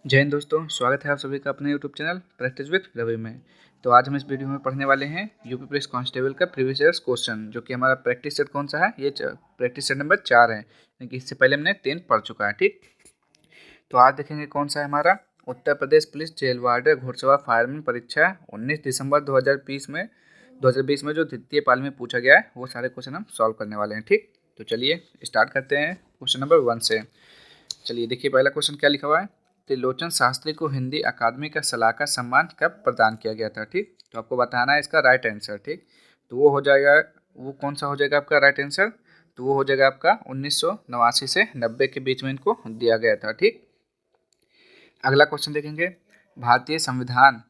जय हिंद दोस्तों, स्वागत है आप सभी का अपने YouTube channel practice with Ravi में। तो आज हम इस वीडियो में पढ़ने वाले हैं यूपी पुलिस कांस्टेबल का प्रीवियस ईयर्स क्वेश्चन, जो कि हमारा प्रैक्टिस सेट कौन सा है, ये प्रैक्टिस सेट नंबर 4 है, यानी कि इससे पहले हमने 3 पढ़ चुका है। ठीक, तो आज देखेंगे कौन सा है हमारा उत्तर प्रदेश पुलिस जेल वार्डर घुड़सवार फायरमैन परीक्षा 19 दिसंबर 2020 में जो द्वितीय पाली में पूछा गया है, वो सारे क्वेश्चन हम सॉल्व करने वाले हैं। ठीक, तो चलिए स्टार्ट करते हैं क्वेश्चन नंबर 1 से। चलिए देखिए पहला क्वेश्चन क्या लिखा हुआ है। त्रिलोचन शास्त्री को हिंदी अकादमी का सलाहकार सम्मान कब प्रदान किया गया था। ठीक, तो आपको बताना है इसका राइट आंसर। ठीक, तो वो हो जाएगा, वो कौन सा हो जाएगा आपका राइट आंसर, तो वो हो जाएगा आपका 1989 से 90 के बीच में इनको दिया गया था। ठीक, अगला क्वेश्चन देखेंगे। भारतीय संविधान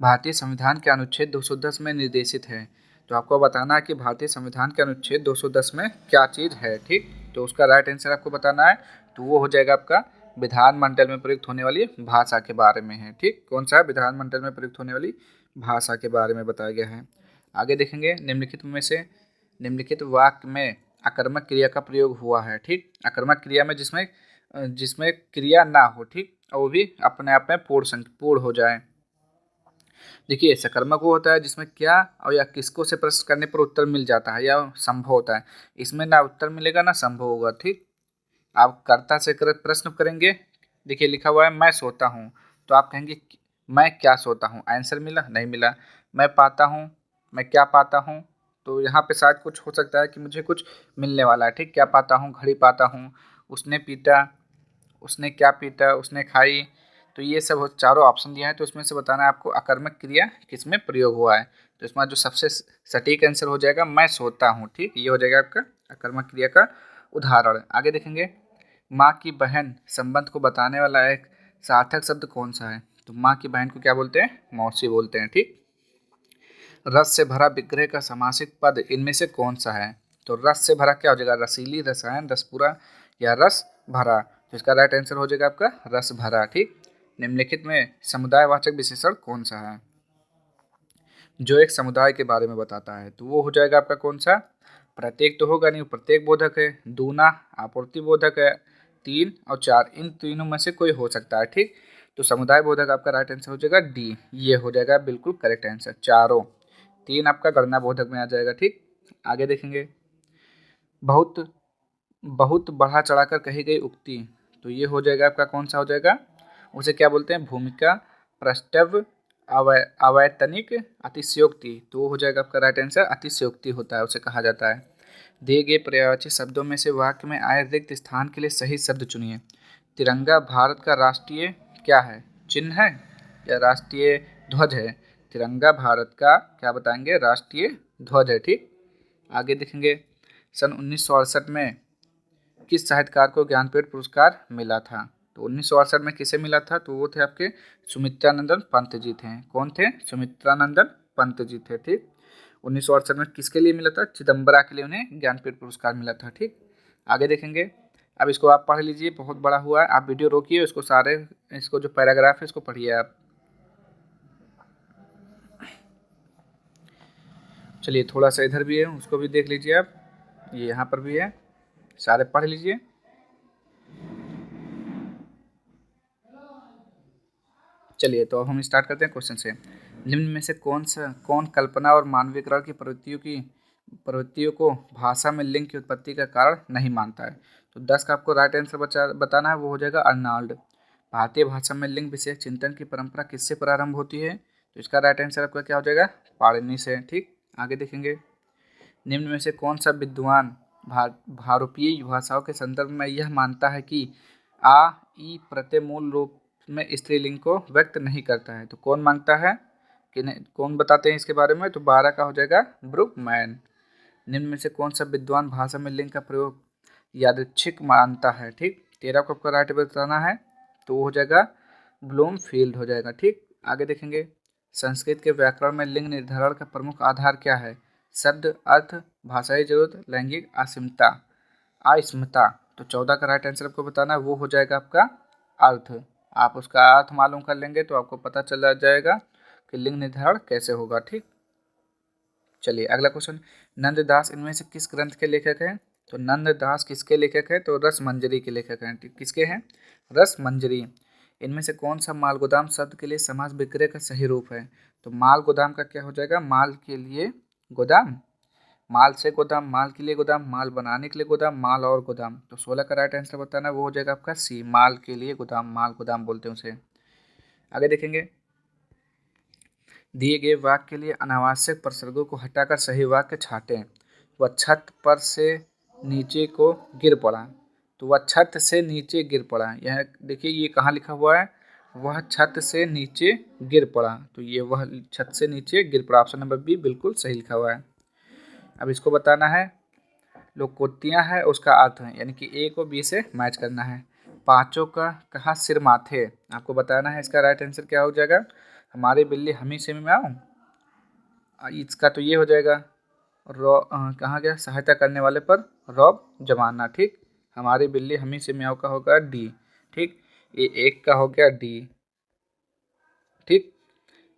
भारतीय संविधान के अनुच्छेद 210 में निर्देशित है। तो आपको बताना है कि भारतीय संविधान के अनुच्छेद 210 में क्या चीज़ है। ठीक, तो उसका राइट आंसर आपको बताना है, तो वो हो जाएगा आपका विधानमंडल में प्रयुक्त होने वाली भाषा के बारे में है। ठीक, कौन सा है, विधानमंडल में प्रयुक्त होने वाली भाषा के बारे में बताया गया है। आगे देखेंगे, निम्नलिखित वाक्य में आकर्मक क्रिया का प्रयोग हुआ है। ठीक, आकर्मक क्रिया में जिसमें जिसमें क्रिया ना हो, ठीक, और वो भी अपने आप में पूर्ण हो जाए। देखिए सकर्मक वो होता है जिसमें क्या और या किसको से प्रश्न करने पर उत्तर मिल जाता है या संभव होता है। इसमें ना उत्तर मिलेगा ना संभव होगा। ठीक, आप कर्ता से प्रश्न करेंगे। देखिए लिखा हुआ है मैं सोता हूँ, तो आप कहेंगे मैं क्या सोता हूँ, आंसर मिला नहीं मिला। मैं पाता हूँ, मैं क्या पाता हूँ, तो यहाँ पे शायद कुछ हो सकता है कि मुझे कुछ मिलने वाला है। ठीक, क्या पाता हूँ, घड़ी पाता हूँ, उसने पीटा, उसने क्या पीटा, उसने खाई, तो ये सब चारों ऑप्शन दिया है। तो उसमें से बताना है आपको अकर्मक क्रिया किस में प्रयोग हुआ है। तो इसमें जो सबसे सटीक आंसर हो जाएगा मैं सोता हूँ। ठीक, ये हो जाएगा आपका अकर्मक क्रिया का उदाहरण। आगे देखेंगे, माँ की बहन संबंध को बताने वाला एक सार्थक शब्द कौन सा है। तो माँ की बहन को क्या बोलते हैं, मौसी बोलते हैं। ठीक, रस से भरा विग्रह का समासिक पद इनमें से कौन सा है। तो रस से भरा क्या हो जाएगा, रसीली, रसायन, रसपूरा या रस भरा। तो इसका राइट आंसर हो जाएगा आपका रस भरा। ठीक, निम्नलिखित में समुदायवाचक विशेषण कौन सा है जो एक समुदाय के बारे में बताता है। तो वो हो जाएगा आपका कौन सा, प्रत्येक तो होगा नहीं, प्रत्येक बोधक है, दूना आपूर्ति बोधक है, 3 और 4, इन तीनों में से कोई हो सकता है। ठीक, तो समुदाय बोधक आपका राइट आंसर हो जाएगा डी, ये हो जाएगा बिल्कुल करेक्ट आंसर। चारों 3 आपका गणना बोधक में आ जाएगा। ठीक, आगे देखेंगे, बहुत बहुत बढ़ा चढ़ाकर कही गई उक्ति, तो ये हो जाएगा आपका कौन सा हो जाएगा, उसे क्या बोलते हैं, भूमिका, प्रस्ताव, अवैतनिक, अतिशयोक्ति। तो वो हो जाएगा आपका राइट आंसर अतिशयोक्ति होता है, उसे कहा जाता है। दिए गए पर्यायवाची शब्दों में से वाक्य में आए रिक्त स्थान के लिए सही शब्द चुनिए। तिरंगा भारत का राष्ट्रीय क्या है, चिन्ह है या राष्ट्रीय ध्वज है। तिरंगा भारत का क्या बताएंगे, राष्ट्रीय ध्वज है। ठीक, आगे देखेंगे, सन 1968 में किस साहित्यकार को ज्ञानपीठ पुरस्कार मिला था। तो 1968 में किसे मिला था, तो वो थे आपके सुमित्रानंदन पंत जी थे। कौन थे, सुमित्रानंदन पंत जी थे। ठीक, 1968 में किसके लिए मिला था, चिदम्बरा के लिए उन्हें ज्ञानपीठ पुरस्कार मिला था। ठीक, आगे देखेंगे, अब इसको आप पढ़ लीजिए, बहुत बड़ा हुआ है, आप वीडियो रोकिए, इसको जो पैराग्राफ है इसको पढ़िए आप। चलिए थोड़ा सा इधर भी है, उसको भी देख लीजिए आप, ये यहाँ पर भी है, सारे पढ़ लीजिए। चलिए तो अब हम स्टार्ट करते हैं क्वेश्चन से। निम्न में से कौन कल्पना और मानवीकरण की प्रवृत्तियों को भाषा में लिंग की उत्पत्ति का कारण नहीं मानता है। तो 10 का आपको राइट आंसर बताना है, वो हो जाएगा अर्नाल्ड। भारतीय भाषा में लिंग विषयक चिंतन की परंपरा किससे प्रारंभ होती है। तो इसका राइट आंसर आपका क्या हो जाएगा, पाणिनि से। ठीक, आगे देखेंगे, निम्न में से कौन सा विद्वान भारोपीय भाषाओं के संदर्भ में यह मानता है कि आ ई प्रत्यय मूल रूप में स्त्रीलिंग को व्यक्त नहीं करता है। तो कौन मांगता है कि नहीं, कौन बताते हैं इसके बारे में, तो 12 का हो जाएगा ब्रुकमैन। निम्न में से कौन सा विद्वान भाषा में लिंग का प्रयोग यादृच्छिक मानता है। ठीक, 13 को आपका राइट बताना है, तो वो हो जाएगा ब्लूमफील्ड हो जाएगा। ठीक, आगे देखेंगे, संस्कृत के व्याकरण में लिंग निर्धारण का प्रमुख आधार क्या है। शब्द, अर्थ, भाषाई जरूरत, लैंगिक अस्मिता। तो 14 का राइट आंसर आपको बताना है, वो हो जाएगा आपका अर्थ। आप उसका अर्थ मालूम कर लेंगे तो आपको पता चल जाएगा कि लिंग निर्धारण कैसे होगा। ठीक, चलिए अगला क्वेश्चन, नंददास इनमें से किस ग्रंथ के लेखक हैं। तो नंददास किसके लेखक हैं? तो रसमंजरी के लेखक हैं। किसके हैं? रसमंजरी। इनमें से कौन सा माल गोदाम शब्द के लिए समास विक्रय का सही रूप है? तो माल गोदाम का क्या हो जाएगा? माल के लिए गोदाम, माल से गोदाम, माल के लिए गोदाम, माल बनाने के लिए गोदाम, माल और गोदाम। तो 16 का राइट आंसर बताना, वो हो जाएगा आपका सी, माल के लिए गोदाम, माल गोदाम बोलते हैं उसे। आगे देखेंगे, दिए गए वाक्य के लिए अनावश्यक प्रसर्गों को हटाकर सही वाक्य छाटें। वह छत पर से नीचे को गिर पड़ा। तो वह छत से नीचे गिर पड़ा, यह देखिए ये कहाँ लिखा हुआ है? वह छत से नीचे गिर पड़ा। तो ये वह छत से नीचे गिर पड़ा, ऑप्शन नंबर बी बिल्कुल सही लिखा हुआ है। अब इसको बताना है, लोकोक्तियाँ है उसका अर्थ है, यानी कि ए को बी से मैच करना है। पांचों का कहा सिर माथे, आपको बताना है इसका राइट आंसर क्या हो जाएगा? हमारी बिल्ली हमी से में आऊँ, इसका तो ये हो जाएगा कहाँ गया? सहायता करने वाले पर रौब जमाना। ठीक, हमारी बिल्ली हमी से म्याऊ का होगा डी। ठीक, ये एक का हो गया डी। ठीक,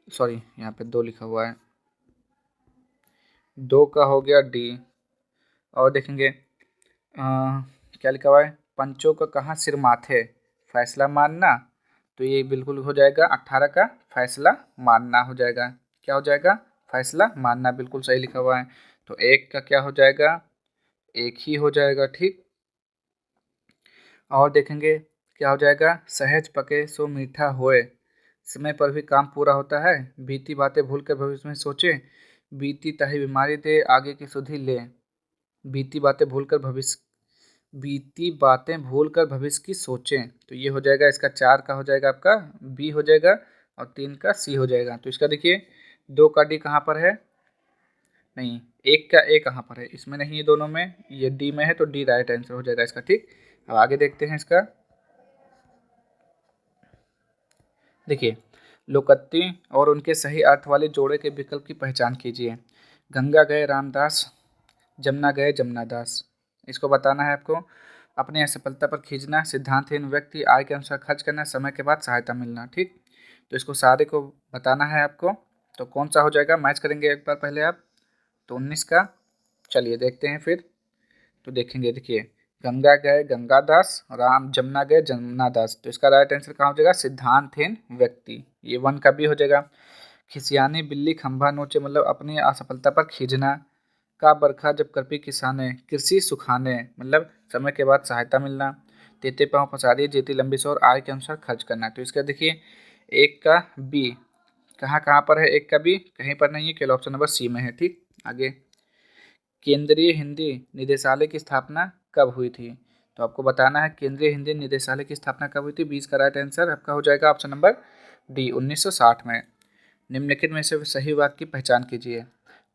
सॉरी यहाँ पे 2 लिखा हुआ है, 2 का हो गया डी। और देखेंगे क्या लिखा हुआ है? पंचों का कहाँ सिर माथे, फैसला मानना। तो ये बिल्कुल हो जाएगा 18 का फैसला मानना हो जाएगा। क्या हो जाएगा? फैसला मानना, बिल्कुल सही लिखा हुआ है। तो एक का क्या हो जाएगा? एक ही हो जाएगा। ठीक, और देखेंगे क्या हो जाएगा? सहज पके सो मीठा होए, समय पर भी काम पूरा होता है, बीती बातें भूल कर भविष्य में सोचे, बीती ताही बीमारी दे आगे की सुधि ले। बीती बातें भूलकर भविष्य, बीती बातें भूलकर भविष्य की सोचें। तो ये हो जाएगा, इसका 4 का हो जाएगा आपका बी हो जाएगा, और 3 का सी हो जाएगा। तो इसका देखिए 2 का डी कहाँ पर है? नहीं, 1 का ए कहाँ पर है? इसमें नहीं है, दोनों में, ये डी में है, तो डी राइट आंसर हो जाएगा इसका। ठीक, अब आगे देखते हैं इसका। देखिए, लोकत्ति और उनके सही अर्थ वाले जोड़े के विकल्प की पहचान कीजिए। गंगा गए रामदास, जमुना गए जमुनादास। इसको बताना है आपको। अपने असफलता पर खींचना, सिद्धांतहीन व्यक्ति, आय के अनुसार खर्च करना, समय के बाद सहायता मिलना। ठीक, तो इसको सारे को बताना है आपको। तो कौन सा हो जाएगा? मैच करेंगे एक बार पहले आप। तो 19 का, चलिए देखते हैं फिर। तो देखेंगे, देखिए, गंगा गए गंगादास, राम जमुना गए जमुनादास। तो इसका राइट आंसर कहाँ हो जाएगा? सिद्धांतहीन व्यक्ति, ये 1 का भी हो जाएगा। खिसियानी बिल्ली खंभा नोचे, मतलब अपनी असफलता पर खींचना। का बरखा जब करपी किसाने, कृषि सुखाने, मतलब समय के बाद सहायता मिलना। तेते पाँव पसारी जेती लंबी सौर, आय के अनुसार खर्च करना। तो इसका देखिए 1 का बी कहाँ कहाँ पर है? 1 का बी कहीं पर नहीं है, केवल ऑप्शन नंबर सी में है। ठीक, आगे, केंद्रीय हिंदी निदेशालय की स्थापना कब हुई थी? तो आपको बताना है केंद्रीय हिंदी निदेशालय की स्थापना कब हुई थी। 20 का राइट आंसर आपका हो जाएगा ऑप्शन नंबर डी, 1960 में। निम्नलिखित में से सही वाक्य की पहचान कीजिए।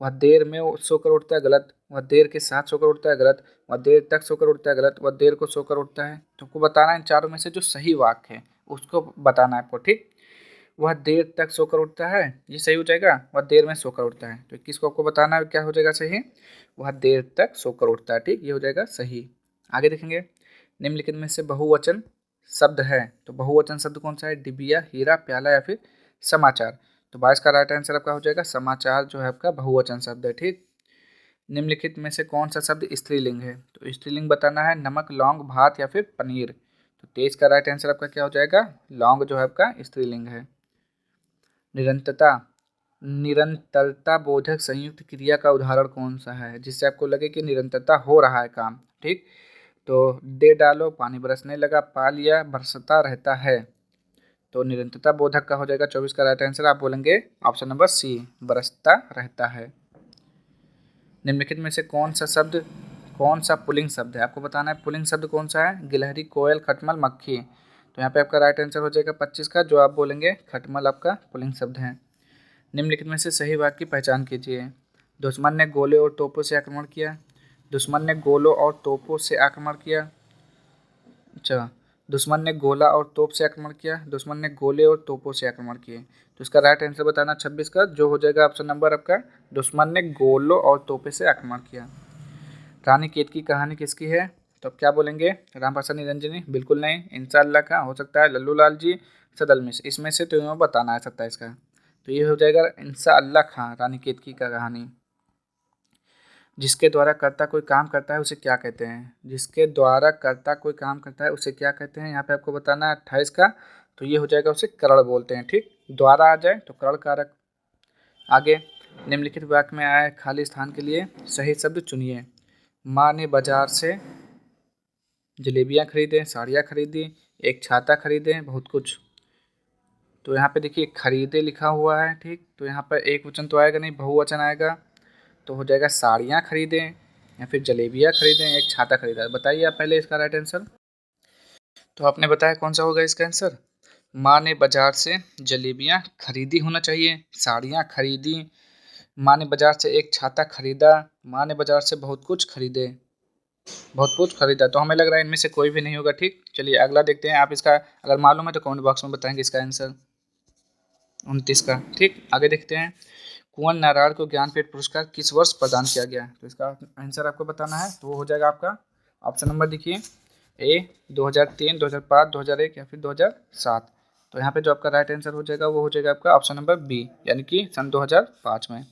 वह देर में सोकर उठता है, गलत। वह देर के साथ सोकर उठता है, गलत। वह देर तक सोकर उठता है, गलत। वह देर को सोकर उठता है। तो आपको बताना है इन चारों में से जो सही वाक्य है उसको बताना है आपको। ठीक, वह देर तक सोकर उठता है, ये सही हो जाएगा। वह देर में सोकर उठता है, तो किसको आपको बताना है क्या हो जाएगा सही? वह देर तक सोकर उठता है। ठीक, ये हो जाएगा सही। आगे देखेंगे, निम्नलिखित में से बहुवचन शब्द है। तो बहुवचन शब्द कौन सा है? डिबिया, हीरा, प्याला या फिर समाचार। तो 22 का राइट आंसर आपका हो जाएगा समाचार, जो है आपका बहुवचन शब्द है। ठीक, निम्नलिखित में से कौन सा शब्द स्त्रीलिंग है? तो स्त्रीलिंग बताना है, नमक, लौंग, भात या फिर पनीर। तो 23 का राइट आंसर आपका क्या हो जाएगा? लौंग जो है आपका स्त्रीलिंग है। निरंतरता, निरंतरता बोधक संयुक्त क्रिया का उदाहरण कौन सा है, जिससे आपको लगे कि निरंतरता हो रहा है काम। ठीक, तो दे डालो, पानी बरसने लगा, पा लिया, बरसता रहता है। तो निरंतरता बोधक का हो जाएगा 24 का राइट आंसर, आप बोलेंगे ऑप्शन नंबर सी, बरसता रहता है। निम्नलिखित में से कौन सा पुल्लिंग शब्द है? आपको बताना है पुल्लिंग शब्द कौन सा है। गिलहरी, कोयल, खटमल, मक्खी। तो यहाँ पे आपका राइट आंसर हो जाएगा 25 का, जो आप बोलेंगे खटमल आपका पुल्लिंग शब्द है। निम्नलिखित में से सही वाक्य की पहचान कीजिए। दुश्मन ने गोले और तोपों से आक्रमण किया। दुश्मन ने गोलों और तोपों से आक्रमण किया। अच्छा, दुश्मन ने गोला और तोप से आक्रमण किया। दुश्मन ने गोले और तोपों से आक्रमण किए। तो इसका राइट आंसर बताना 26 का, जो हो जाएगा ऑप्शन नंबर आपका दुश्मन ने गोलों और तोपे से आक्रमण किया। रानी केत की कहानी किसकी है? तो आप क्या बोलेंगे? रामप्रसाद निरंजनी? बिल्कुल नहीं। इंशाअल्लाह का हो सकता है लल्लू लाल जी, सदलमिश, इसमें से तुम्हें बताना है 27 का। तो ये हो जाएगा इंशाअल्लाह खां, रानी केतकी का कहानी। जिसके द्वारा कर्ता कोई काम करता है उसे क्या कहते हैं? जिसके द्वारा कर्ता कोई काम करता है उसे क्या कहते हैं? यहाँ पे आपको बताना है 28 का, तो ये हो जाएगा उसे करण बोलते हैं। ठीक, द्वारा आ जाए तो करण कारक। आगे निम्नलिखित वाक्य में आए खाली स्थान के लिए सही शब्द चुनिए। माँ ने बाजार से जलेबियाँ खरीदें, साड़ियाँ खरीदी, एक छाता खरीदें, बहुत कुछ। तो यहाँ पे देखिए खरीदे लिखा हुआ है। ठीक, तो यहाँ पर एक वचन तो आएगा नहीं, बहुवचन आएगा, तो हो जाएगा साड़ियाँ खरीदें या फिर जलेबियाँ खरीदें, एक छाता खरीदा। बताइए आप पहले इसका राइट आंसर। तो आपने बताया कौन सा होगा इसका आंसर? माँ ने बाजार से जलेबियाँ खरीदी होना चाहिए, साड़ियाँ खरीदी, माँ ने बाजार से एक छाता खरीदा, माँ ने बाजार से बहुत कुछ खरीदे, बहुत कुछ खरीदा। तो हमें लग रहा है इनमें से कोई भी नहीं होगा। ठीक, चलिए अगला देखते हैं। आप इसका अगर मालूम है तो कमेंट बॉक्स में बताएंगे इसका आंसर 29 का। ठीक, आगे देखते हैं। कुंवर नारायण को ज्ञानपीठ पुरस्कार किस वर्ष प्रदान किया गया? तो इसका आंसर आपको बताना है, तो वो हो जाएगा आपका ऑप्शन नंबर देखिए ए 2003, 2005, 2001 या फिर 2007। तो यहाँ पे जो आपका राइट आंसर हो जाएगा वो हो जाएगा आपका ऑप्शन नंबर बी, यानी कि सन 2005 में।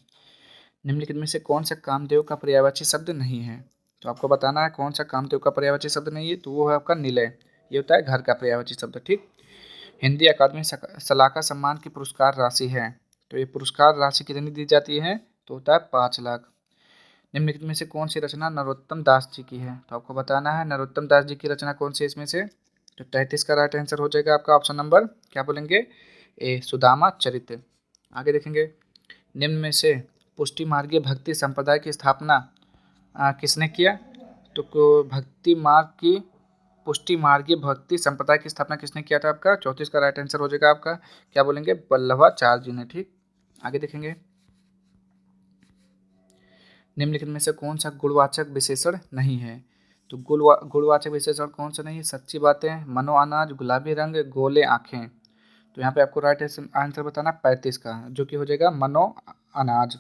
निम्नलिखित में से कौन सा कामदेव का पर्यायवाची शब्द नहीं है? तो आपको बताना है कौन सा कामदेव का पर्यायवाची शब्द नहीं है, तो वो है आपका निलय। ये होता है घर का पर्यायवाची शब्द। ठीक, हिंदी अकादमी सलाहकार सम्मान की पुरस्कार राशि है, तो ये पुरस्कार राशि कितनी दी जाती है? तो होता है 5 लाख। निम्नलिखित में से कौन सी रचना नरोत्तम दास जी की है? तो आपको बताना है नरोत्तम दास जी की रचना कौन सी इसमें से। तो 33 का राइट आंसर हो जाएगा आपका ऑप्शन नंबर क्या बोलेंगे ए, सुदामा चरित्र। आगे देखेंगे। निम्न में से पुष्टि मार्गीय भक्ति संप्रदाय की स्थापना किसने किया? तो भक्ति मार्ग की पुष्टि मार्गीय भक्ति संप्रदाय की स्थापना किसने किया था? आपका 34 का राइट आंसर हो जाएगा आपका क्या बोलेंगे वल्लभाचार्य जी ने। ठीक, आगे देखेंगे। निम्नलिखित में से कौन सा गुणवाचक विशेषण नहीं है? तो गुणवाचक विशेषण कौन सा नहीं है? सच्ची बातें, मनो अनाज, गुलाबी रंग, गोले आंखें। तो यहाँ पे आपको राइट आंसर बताना 35 का, जो कि हो जाएगा मनो अनाज।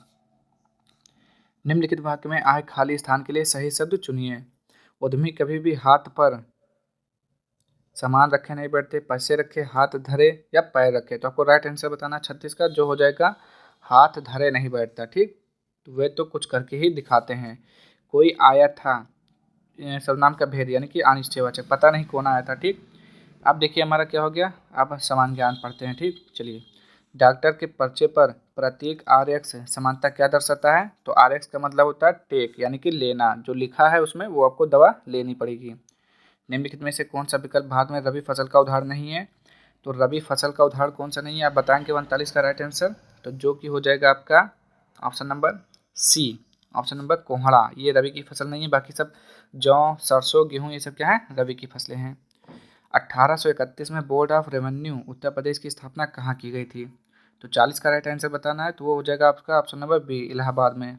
निम्नलिखित वाक्य में आए खाली स्थान के लिए सही शब्द चुनिए। उद्यमी कभी भी हाथ पर सामान रखे नहीं बैठते, पैसे रखे, हाथ धरे या पैर रखे। तो आपको राइट आंसर बताना 36 का, जो हो जाएगा हाथ धरे नहीं बैठता। ठीक, तो वे तो कुछ करके ही दिखाते हैं। कोई आया था, सर्वनाम का भेद यानी कि अनिश्चयवाचक, पता नहीं कौन आया था। ठीक, अब देखिए हमारा क्या हो गया, अब समान ज्ञान पढ़ते हैं। ठीक, चलिए। डॉक्टर के पर्चे पर प्रतीक RX समानता क्या दर्शाता है? तो RX का मतलब होता है टेक, यानी कि लेना। जो लिखा है उसमें वो आपको दवा लेनी पड़ेगी। निम्नलिखित में से कौन सा विकल्प भारत में रबी फसल का उदाहरण नहीं है? तो रबी फसल का उदाहरण कौन सा नहीं है आप बताएंगे 39 का राइट आंसर, तो जो कि हो जाएगा आपका option number C, option number कोहड़ा। ये रबी की फसल नहीं है, बाकी सब जौ, सरसों, गेहूँ ये सब क्या है? रबी की फसलें हैं। 1831 में board of revenue Uttar Pradesh की स्थापना कहाँ की गई थी? तो 40 का राइट आंसर बताना है, तो वो हो जाएगा आपका ऑप्शन नंबर बी, इलाहाबाद में।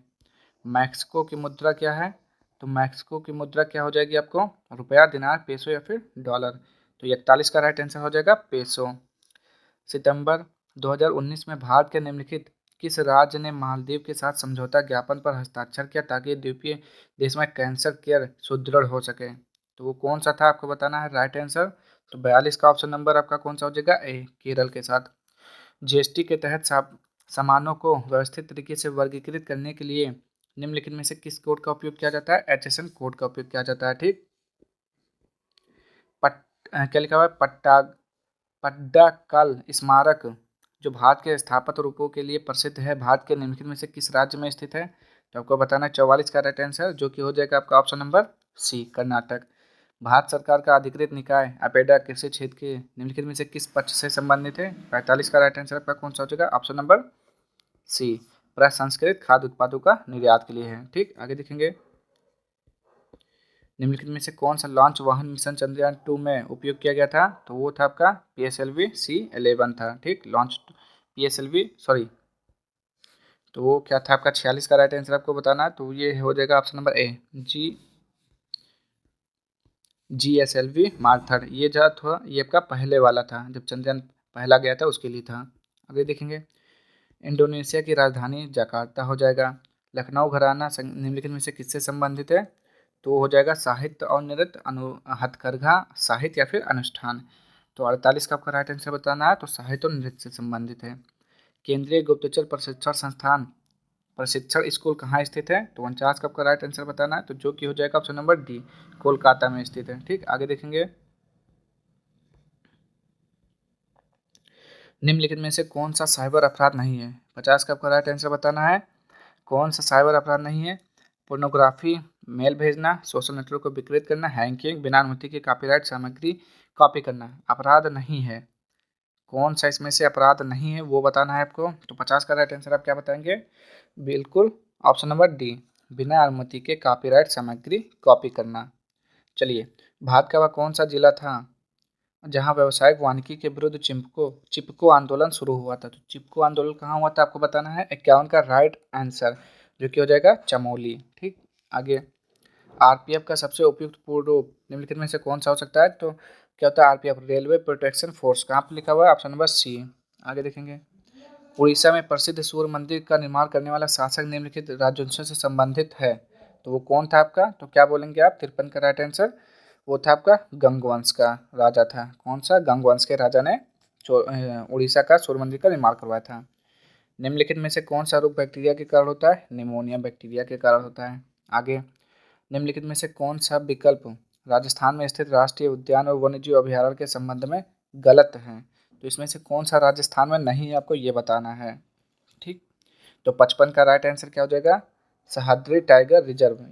मैक्सिको की मुद्रा क्या है? तो मैक्सिको की मुद्रा क्या हो जाएगी आपको? रुपया, दिनार, पेसो या फिर डॉलर। तो 41 का राइट आंसर हो जाएगा पेसो। सितंबर 2019 में भारत के निम्नलिखित किस राज्य ने मालदीव के साथ समझौता ज्ञापन पर हस्ताक्षर किया ताकि द्वीपीय देश में कैंसर केयर सुदृढ़ हो सके? तो वो कौन सा था आपको बताना है राइट आंसर। तो 42 का ऑप्शन नंबर आपका कौन सा हो जाएगा ए, केरल के साथ। जीएसटी के तहत सामानों को व्यवस्थित तरीके से वर्गीकृत करने के लिए निम्नलिखित में से किस कोड का उपयोग किया जाता है? HSN कोड का उपयोग किया जाता है। ठीक, क्या लिखा हुआ है? पट्टाकल स्मारक जो भारत के स्थापत्य रूपों के लिए प्रसिद्ध है, भारत के निम्नलिखित में से किस राज्य में स्थित है? तो आपको बताना है 44 का राइट आंसर, जो कि हो जाएगा आपका option number C, Karnataka. Bharat सरकार का अधिकृत निकाय अपेडा कृषि क्षेत्र के निम्नलिखित में से किस पक्ष से संबंधित है? 45 का राइट आंसर आपका कौन सा हो जाएगा? ऑप्शन नंबर सी, प्रसंस्कृत खाद्य उत्पादों का निर्यात के लिए है। ठीक, आगे देखेंगे। निम्नलिखित में से कौन सा लॉन्च वाहन मिशन चंद्रयान-2 में उपयोग किया गया था? तो वो था आपका PSLV C11 था। ठीक, लॉन्च PSLV सॉरी, तो वो क्या था आपका 46 का राइट आंसर आपको बताना है, तो ये हो जाएगा option number A, GSLV mark 3। ये जो था ये आपका पहले वाला था, जब चंद्रयान पहला गया था उसके लिए था। आगे देखेंगे। इंडोनेशिया की राजधानी जकार्ता हो जाएगा। लखनऊ घराना निम्नलिखित में से किससे संबंधित है? तो हो जाएगा साहित्य और नृत्य, हथकरघा, साहित्य या फिर अनुष्ठान। तो 48 का आपका राइट आंसर बताना है, तो साहित्य और नृत्य से संबंधित है। केंद्रीय गुप्तचर प्रशिक्षण संस्थान प्रशिक्षण स्कूल कहाँ स्थित है? तो 49 का आपका राइट आंसर बताना है, तो जो कि हो जाएगा ऑप्शन नंबर डी, कोलकाता में स्थित है। ठीक, आगे देखेंगे। निम्नलिखित में से कौन सा साइबर अपराध नहीं है? 50 का आपका राइट आंसर बताना है। कौन सा साइबर अपराध नहीं है? पोर्नोग्राफी, मेल भेजना, सोशल नेटवर्क को विकृत करना, हैकिंग, बिना अनुमति के कॉपीराइट सामग्री कॉपी करना अपराध नहीं है। कौन सा इसमें से अपराध नहीं है वो बताना है आपको। तो 50 का राइट आंसर आप क्या बताएंगे? बिल्कुल ऑप्शन नंबर डी, बिना अनुमति के कॉपीराइट सामग्री कॉपी करना। चलिए, भारत का वह कौन सा जिला था जहां व्यावसायिक वानिकी के विरुद्ध चिपको आंदोलन शुरू हुआ था? तो चिपको आंदोलन कहाँ हुआ था आपको बताना है। 51 का राइट आंसर, जो कि हो जाएगा चमोली। ठीक, आगे। आरपीएफ का सबसे उपयुक्त पूर्ण रूप निम्नलिखित में से कौन सा हो सकता है? तो क्या होता है आरपीएफ? Railway protection force. कहाँ पर लिखा हुआ है? Option number C. आगे देखेंगे। उड़ीसा में प्रसिद्ध सूर्य मंदिर का निर्माण करने वाला शासक निम्नलिखित राजवंशों से संबंधित है, तो वो कौन था आपका? तो क्या बोलेंगे आप? 53 का राइट आंसर, वो था आपका गंगवंश का राजा था। कौन सा? गंगवंश के राजा ने उड़ीसा का सूर्य मंदिर का निर्माण करवाया था। निम्नलिखित में से कौन सा रोग बैक्टीरिया के कारण होता है? निमोनिया बैक्टीरिया के कारण होता है। आगे। निम्नलिखित में से कौन सा विकल्प राजस्थान में स्थित राष्ट्रीय उद्यान और वन्यजीव अभयारण्य के संबंध में गलत है? तो इसमें से कौन सा राजस्थान में नहीं है आपको ये बताना है। ठीक, तो 55 का राइट आंसर क्या हो जाएगा? Sahyadri tiger reserve.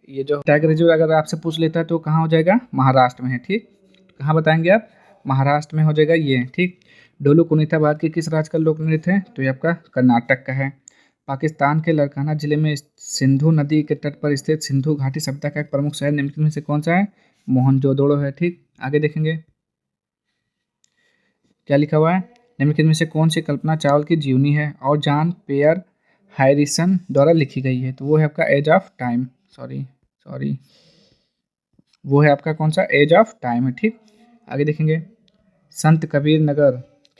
ये जो टाइगर रिजर्व अगर आपसे पूछ लेता है तो कहाँ हो जाएगा? महाराष्ट्र में है। ठीक, कहाँ बताएंगे आप? महाराष्ट्र में हो जाएगा ये। ठीक, डोलू कुनीता भारत के किस राज्य का लोक नृत्य है? तो ये आपका कर्नाटक का है। पाकिस्तान के लड़काना जिले में सिंधु नदी के तट पर स्थित सिंधु घाटी सभ्यता का एक प्रमुख शहर निम्नलिखित में से कौन सा है? मोहनजोदड़ो है। ठीक, आगे देखेंगे क्या लिखा हुआ है। निम्नलिखित में से कौन सी कल्पना चावला की जीवनी है और जॉन पेयर हैरिसन द्वारा लिखी गई है? तो वो है आपका एज ऑफ टाइम। सॉरी, वो है आपका कौन सा? एज ऑफ टाइम है। ठीक, आगे देखेंगे। संत कबीर नगर,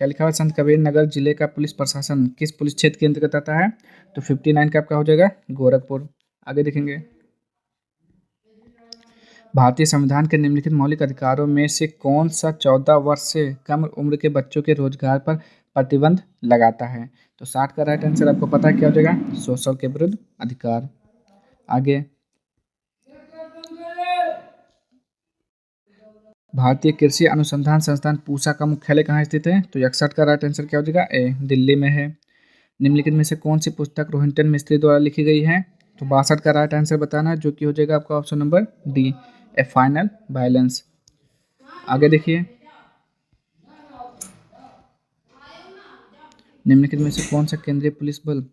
क्या लिखा हुआ है? संत कबीर नगर जिले का पुलिस प्रशासन किस पुलिस क्षेत्र के अंतर्गत आता है? तो 59 का आपका हो जाएगा गोरखपुर। आगे देखेंगे। भारतीय संविधान के निम्नलिखित मौलिक अधिकारों में से कौन सा 14 वर्ष से कम उम्र के बच्चों के रोजगार पर प्रतिबंध लगाता है? तो 60 का राइट आंसर आपको पता है क्या हो जाएगा? शोषण के विरुद्ध अधिकार। आगे। भारतीय कृषि अनुसंधान संस्थान पूसा का मुख्यालय कहाँ स्थित है? तो 61 का राइट आंसर क्या हो जाएगा? ए, दिल्ली में है। निम्नलिखित में से कौन सी पुस्तक रोहिंटन मिस्त्री द्वारा लिखी गई है? तो 62 का राइट आंसर बताना है, जो कि हो जाएगा आपका option number D, A final balance. आगे देखिए। निम्नलिखित में से कौन सा केंद्रीय पुलिस बल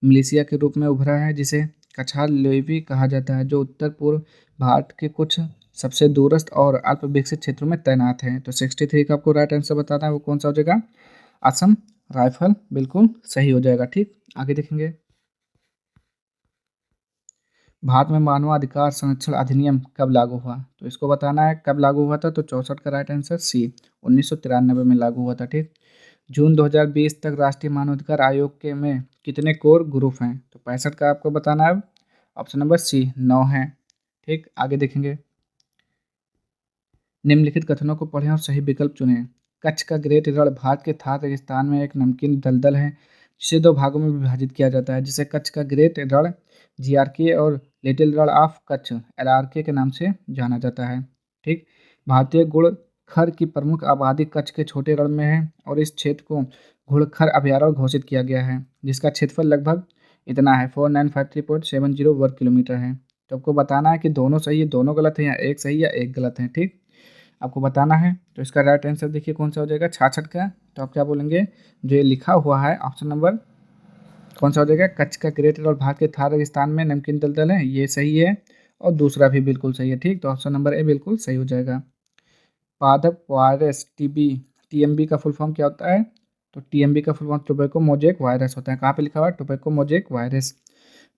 मिलिशिया के रूप में उभरा है जिसे कछार लेवी कहा जाता है, जो उत्तर पूर्व भारत के कुछ सबसे दूरस्थ और अल्प विकसित क्षेत्रों में तैनात है? तो 63 का आपको राइट आंसर बताना है, वो कौन सा हो जाएगा? असम राइफल, बिल्कुल सही हो जाएगा। ठीक, आगे देखेंगे। भारत में मानवाधिकार संरक्षण अधिनियम कब लागू हुआ? तो इसको बताना है कब लागू हुआ था। तो 64 का राइट आंसर सी, 1993 में लागू हुआ था। ठीक, जून 2020 तक राष्ट्रीय मानवाधिकार आयोग के में कितने कोर ग्रुप हैं? तो 65 का आपको बताना है। ऑप्शन नंबर सी, 9 है। ठीक, आगे देखेंगे। निम्नलिखित कथनों को पढ़ें और सही विकल्प चुनें। कच्छ का ग्रेट रण भारत के थार रेगिस्तान में एक नमकीन दलदल है जिसे दो भागों में विभाजित किया जाता है, जिसे कच्छ का ग्रेट रण जीआरके और लिटिल रण ऑफ कच्छ एलआरके के नाम से जाना जाता है। ठीक, भारतीय घुड़खर की प्रमुख आबादी कच्छ के छोटे रण में है और इस क्षेत्र को घुड़खर अभयारण्य घोषित किया गया है, जिसका क्षेत्रफल लगभग इतना है 4953.70 वर्ग किलोमीटर है। तो आपको बताना है कि दोनों सही है, दोनों गलत है, या एक सही या एक गलत है। ठीक, आपको बताना है। तो इसका राइट आंसर देखिए कौन सा हो जाएगा? 66 का। तो आप क्या बोलेंगे? जो ये लिखा हुआ है ऑप्शन नंबर कौन सा हो जाएगा? कच्छ का ग्रेट रण भारत के थार रेगिस्तान में नमकीन दलदल है, ये सही है, और दूसरा भी बिल्कुल सही है। ठीक, तो ऑप्शन नंबर ए बिल्कुल सही हो जाएगा। पादप वायरस टीएमबी का फुल फॉर्म क्या होता है? तो टीएमबी का full form tobacco mosaic virus होता है। कहाँ पे लिखा हुआ है? Tobacco mosaic virus.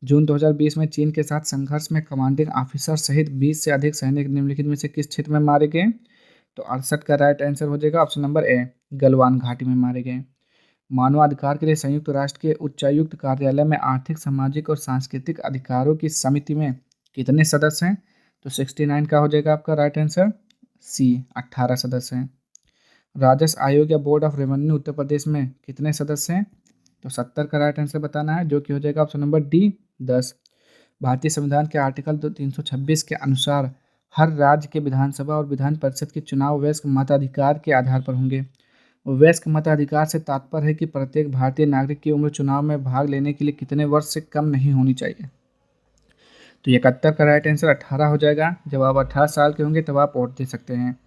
जून 2020 में चीन के साथ संघर्ष में कमांडिंग ऑफिसर सहित 20 से अधिक सैनिक निम्नलिखित में से किस क्षेत्र में मारे गए? तो 68 का राइट आंसर हो जाएगा ऑप्शन नंबर ए, गलवान घाटी में मारे गए। मानवाधिकार के लिए संयुक्त राष्ट्र के उच्चायुक्त कार्यालय में आर्थिक, सामाजिक और सांस्कृतिक अधिकारों की समिति में कितने सदस्य हैं? तो 69 का हो जाएगा आपका राइट आंसर सी, 18 सदस्य हैं। राजस्व आयोग या board of revenue Uttar Pradesh में कितने सदस्य हैं? तो 70 का राइट आंसर बताना है, जो कि हो जाएगा ऑप्शन नंबर डी 10। भारतीय संविधान के आर्टिकल 326 के अनुसार हर राज्य के विधानसभा और विधान परिषद के चुनाव वयस्क मताधिकार के आधार पर होंगे। वयस्क मताधिकार से तात्पर्य है कि प्रत्येक भारतीय नागरिक की उम्र चुनाव में भाग लेने के लिए कितने वर्ष से कम नहीं होनी चाहिए। तो 71 का राइट आंसर 18 हो जाएगा। जब आप 18 साल के होंगे तब आप वोट दे सकते हैं।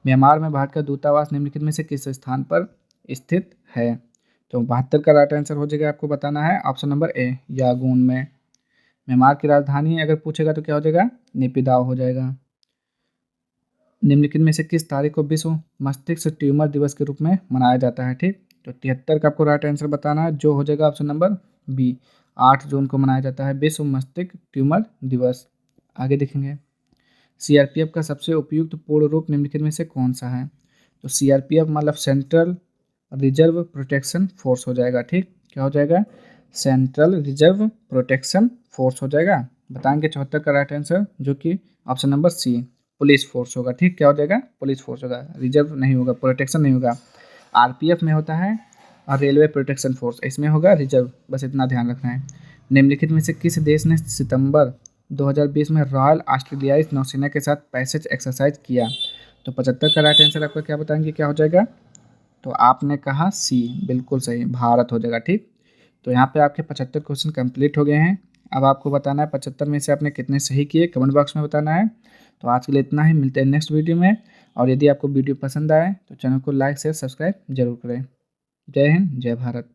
म्यांमार में भारत का दूतावास निम्नलिखित में से किस स्थान पर स्थित है? तो 72 का राइट आंसर हो जाएगा, आपको बताना है ऑप्शन नंबर ए यागून में। म्यांमार की राजधानी अगर पूछेगा तो क्या हो जाएगा? नेपिदाव हो जाएगा। निम्नलिखित में से किस तारीख को विश्व मस्तिष्क ट्यूमर दिवस के रूप में मनाया जाता है? ठीक, तो 73 का आपको राइट आंसर बताना है, जो हो जाएगा ऑप्शन नंबर बी 8 जून को मनाया जाता है विश्व मस्तिष्क ट्यूमर दिवस। आगे देखेंगे, सीआरपीएफ का सबसे उपयुक्त पूर्ण रूप निम्नलिखित में से कौन सा है? तो सीआरपीएफ मतलब सेंट्रल रिजर्व प्रोटेक्शन फोर्स हो जाएगा। ठीक, क्या हो जाएगा? सेंट्रल रिजर्व प्रोटेक्शन फोर्स हो जाएगा। बताएंगे 74 का राइट आंसर, जो कि option number C police force होगा। ठीक, क्या हो जाएगा? पुलिस फोर्स होगा, रिजर्व नहीं होगा, प्रोटेक्शन नहीं होगा। आरपीएफ में होता है और रेलवे प्रोटेक्शन फोर्स, इसमें होगा रिजर्व, बस इतना ध्यान रखना है। निम्नलिखित में से किस देश ने सितंबर 2020 में रॉयल ऑस्ट्रेलियाई नौसेना के साथ पैसेज एक्सरसाइज किया? तो 75 का राइट आंसर आपका क्या बताएंगे, क्या हो जाएगा? तो आपने कहा सी, बिल्कुल सही, भारत हो जाएगा। ठीक, तो यहाँ पे आपके 75 क्वेश्चन कंप्लीट हो गए हैं। अब आपको बताना है 75 में से आपने कितने सही किए, कमेंट बॉक्स में बताना है। तो आज के लिए इतना ही, मिलते हैं नेक्स्ट वीडियो में। और यदि आपको वीडियो पसंद आए तो चैनल को लाइक शेयर सब्सक्राइब जरूर करें। जय हिंद, जय भारत।